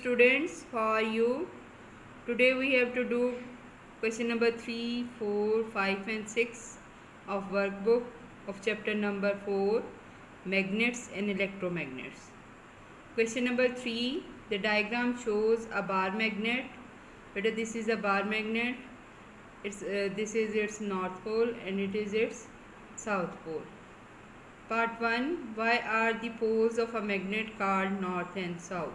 students, how are you? Today we have to do question number 3, 4, 5 and 6 of workbook of chapter number 4, magnets and electromagnets. Question number 3, the diagram shows a bar magnet. But this is a bar magnet. This is its north pole and it is its south pole. Part 1, why are the poles of a magnet called north and south?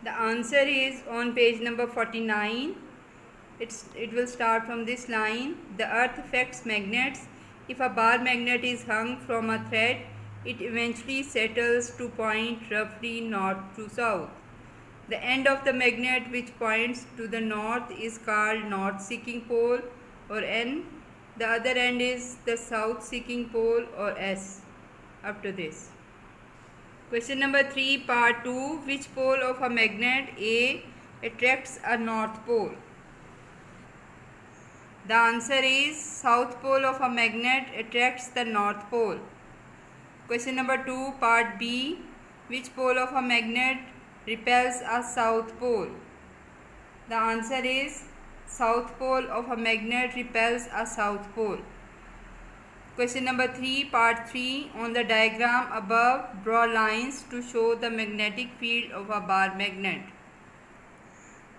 The answer is on page number 49. It will start from this line. The earth affects magnets. If a bar magnet is hung from a thread, it eventually settles to point roughly north to south. The end of the magnet which points to the north is called north seeking pole or N. The other end is the south seeking pole or S. Up to this. Question number 3, part 2. Which pole of a magnet A attracts a north pole? The answer is south pole of a magnet attracts the north pole. Question number 2, part B. Which pole of a magnet repels a south pole? The answer is south pole of a magnet repels a south pole. Question number 3, part 3. On the diagram above, draw lines to show the magnetic field of a bar magnet.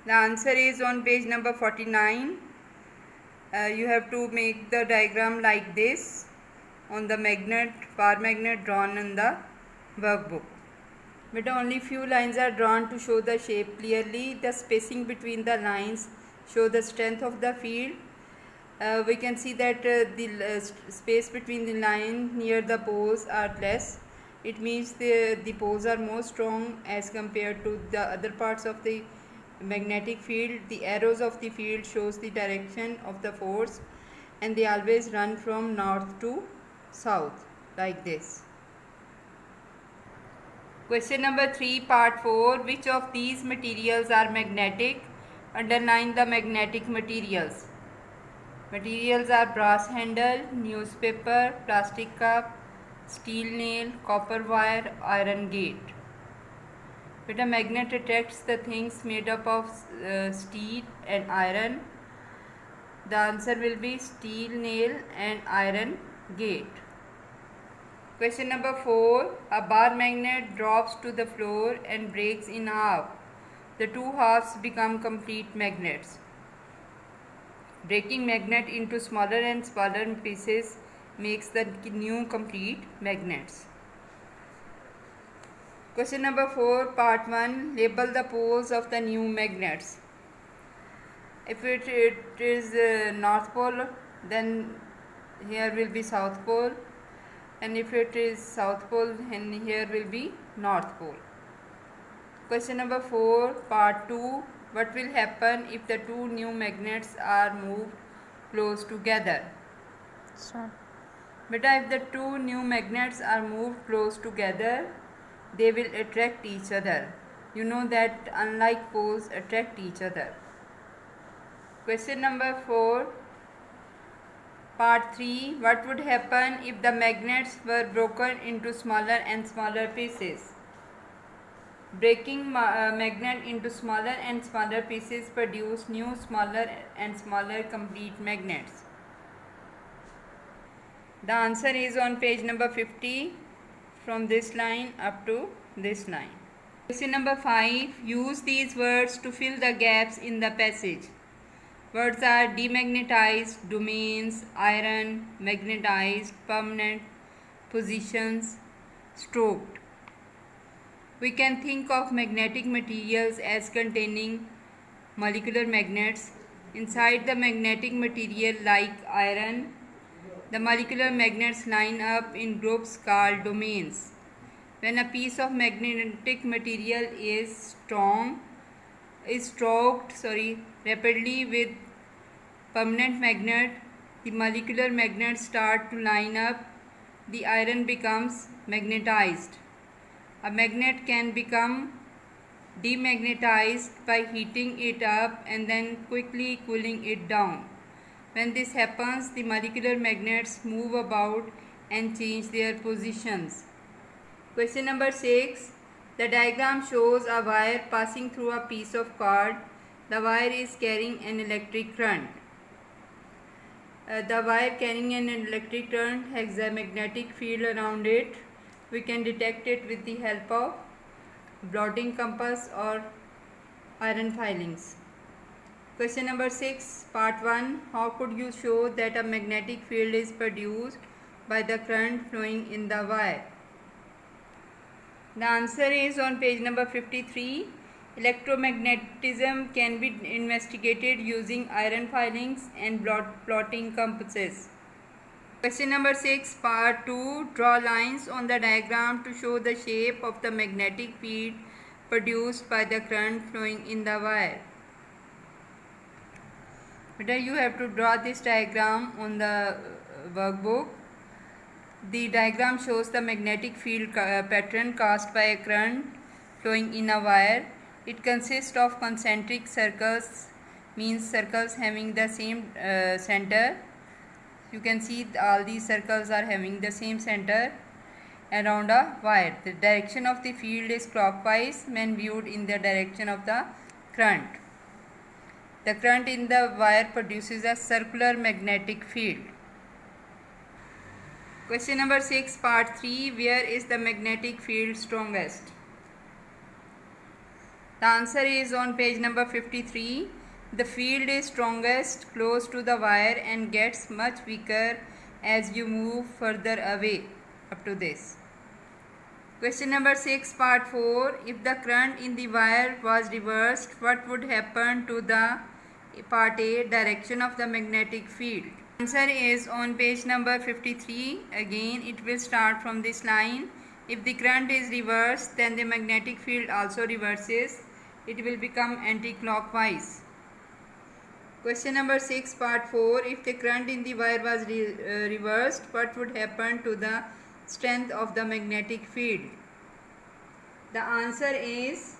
The answer is on page number 49. You have to make the diagram like this on the bar magnet drawn in the workbook. But only few lines are drawn to show the shape clearly. The spacing between the lines show the strength of the field. We can see that the space between the line near the poles are less. It means the poles are more strong as compared to the other parts of the magnetic field. The arrows of the field shows the direction of the force and they always run from north to south like this. Question number 3, part 4. Which of these materials are magnetic? Underline the magnetic materials. Materials are brass handle, newspaper, plastic cup, steel nail, copper wire, iron gate. But a magnet attracts the things made up of steel and iron. The answer will be steel nail and iron gate. Question number 4. A bar magnet drops to the floor and breaks in half. The two halves become complete magnets. Breaking magnet into smaller and smaller pieces makes the new complete magnets. Question number 4, part 1. Label the poles of the new magnets. If it is north pole, then here will be south pole, and if it is south pole, then here will be north pole. Question number 4, part 2. What will happen if the two new magnets are moved close together? Beta, if the two new magnets are moved close together, they will attract each other. You know that unlike poles attract each other. Question number 4, part 3. What would happen if the magnets were broken into smaller and smaller pieces? Breaking magnet into smaller and smaller pieces produce new smaller and smaller complete magnets. The answer is on page number 50 from this line up to this line. Question number 5. Use these words to fill the gaps in the passage. Words are demagnetized, domains, iron, magnetized, permanent, positions, stroked. We can think of magnetic materials as containing molecular magnets. Inside the magnetic material like iron, the molecular magnets line up in groups called domains. When a piece of magnetic material is stroked rapidly with permanent magnet, the molecular magnets start to line up. The iron becomes magnetized. A magnet can become demagnetized by heating it up and then quickly cooling it down. When this happens, the molecular magnets move about and change their positions. Question number 6. The diagram shows a wire passing through a piece of cord. The wire is carrying an electric current. The wire carrying an electric current has a magnetic field around it. We can detect it with the help of blotting compass or iron filings. Question number 6, part 1. How could you show that a magnetic field is produced by the current flowing in the wire? The answer is on page number 53. Electromagnetism can be investigated using iron filings and plotting compasses. Question number 6, part 2. Draw lines on the diagram to show the shape of the magnetic field produced by the current flowing in the wire. You have to draw this diagram on the workbook. The diagram shows the magnetic field pattern caused by a current flowing in a wire. It consists of concentric circles, means circles having the same center. You can see all these circles are having the same center around a wire. The direction of the field is clockwise when viewed in the direction of the current. The current in the wire produces a circular magnetic field. Question number 6, part 3. Where is the magnetic field strongest? The answer is on page number 53. The field is strongest close to the wire and gets much weaker as you move further away. Up to this. Question number 6, part 4. If the current in the wire was reversed, what would happen to the part A, direction of the magnetic field? Answer is on page number 53. Again, it will start from this line. If the current is reversed, then the magnetic field also reverses. It will become anti-clockwise. Question number 6, part 4. If the current in the wire was reversed, what would happen to the strength of the magnetic field? The answer is,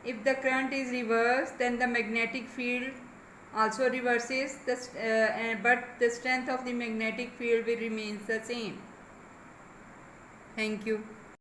if the current is reversed, then the magnetic field also reverses, but the strength of the magnetic field will remain the same. Thank you.